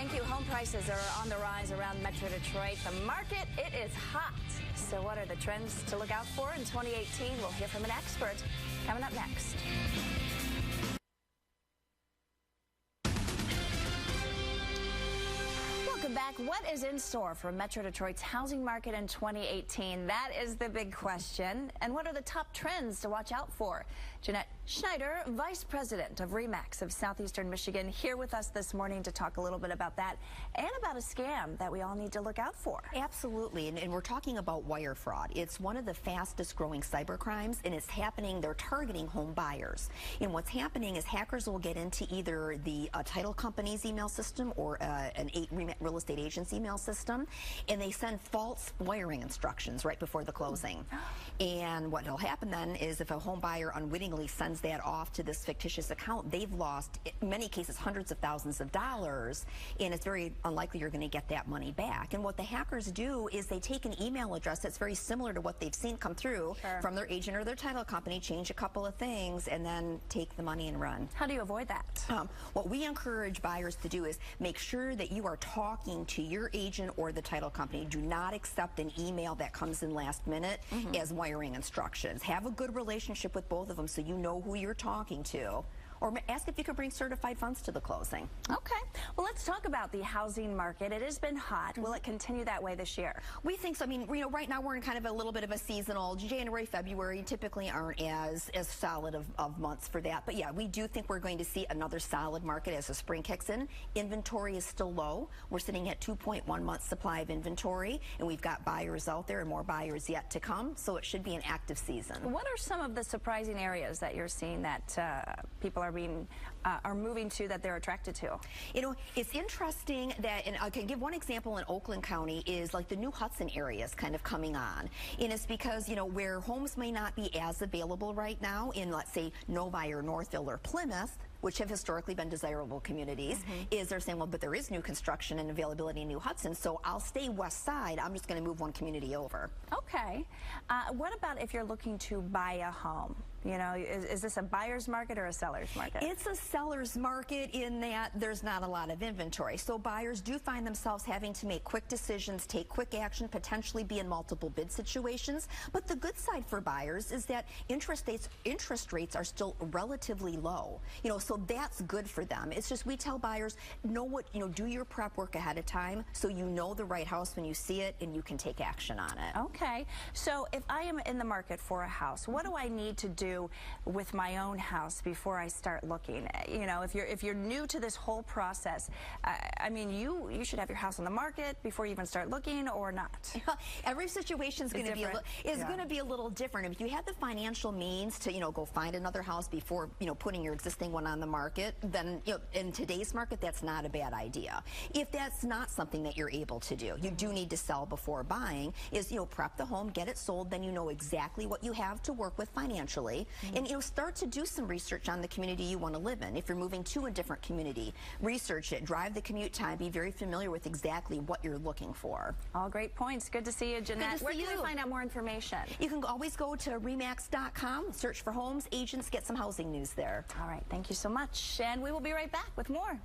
Thank you. Home prices are on the rise around Metro Detroit. The market, it is hot. So what are the trends to look out for in 2018? We'll hear from an expert coming up next. Welcome back. What is in store for Metro Detroit's housing market in 2018? That is the big question. And what are the top trends to watch out for? Jeanette Schneider, Vice President of RE/MAX of Southeastern Michigan, here with us this morning to talk a little bit about that and about a scam that we all need to look out for. Absolutely, and we're talking about wire fraud. It's one of the fastest growing cyber crimes, and it's happening, they're targeting home buyers. And what's happening is hackers will get into either the title company's email system or an real estate agent's email system, and they send false wiring instructions right before the closing. And what will happen then is if a home buyer unwittingly sends that off to this fictitious account, they've lost, in many cases, hundreds of thousands of dollars, and it's very unlikely you're going to get that money back. And what the hackers do is they take an email address that's very similar to what they've seen come through from their agent or their title company, change a couple of things, and then take the money and run. How do you avoid that? What we encourage buyers to do is make sure that you are talking to your agent or the title company. Do not accept an email that comes in last minute as wiring instructions. Have a good relationship with both of them so you know who you're talking to. Or ask if you could bring certified funds to the closing. Okay. Well, let's talk about the housing market. It has been hot. Will it continue that way this year? We think so. I mean, you know, right now we're in kind of a little bit of a seasonal. January, February typically aren't as solid of months for that. But yeah, we do think we're going to see another solid market as the spring kicks in. Inventory is still low. We're sitting at 2.1 months supply of inventory, and we've got buyers out there and more buyers yet to come. So it should be an active season. What are some of the surprising areas that you're seeing that people are moving to, that they're attracted to? You know, it's interesting that, and I can give one example in Oakland County, is like the new Hudson area is kind of coming on. And it's because, you know, where homes may not be as available right now in, let's say, Novi or Northville or Plymouth, which have historically been desirable communities, is they're saying, well, but there is new construction and availability in New Hudson, so I'll stay west side. I'm just going to move one community over. Okay. What about if you're looking to buy a home? You know, is this a buyer's market or a seller's market? It's a seller's market in that there's not a lot of inventory. So buyers do find themselves having to make quick decisions, take quick action, potentially be in multiple bid situations. But the good side for buyers is that interest rates are still relatively low. You know, so that's good for them. It's just we tell buyers, do your prep work ahead of time so you know the right house when you see it and you can take action on it. Okay. So if I am in the market for a house, what do I need to do with my own house before I start looking? You know, if you're new to this whole process, I mean, you should have your house on the market before you even start looking, or not. Every situation is going to be a little different. If you have the financial means to, you know, go find another house before, you know, putting your existing one on the market, then, you know, in today's market, that's not a bad idea. If that's not something that you're able to do, you do need to sell before buying, is, you know, prep the home, get it sold, then you know exactly what you have to work with financially. And, you know, start to do some research on the community you want to live in. If you're moving to a different community, research it, drive the commute time, be very familiar with exactly what you're looking for. All great points. Good to see you, Jeanette. Where can we find out more information? You can always go to RE/MAX.com, search for homes, agents, get some housing news there. All right. Thank you so much. And we will be right back with more.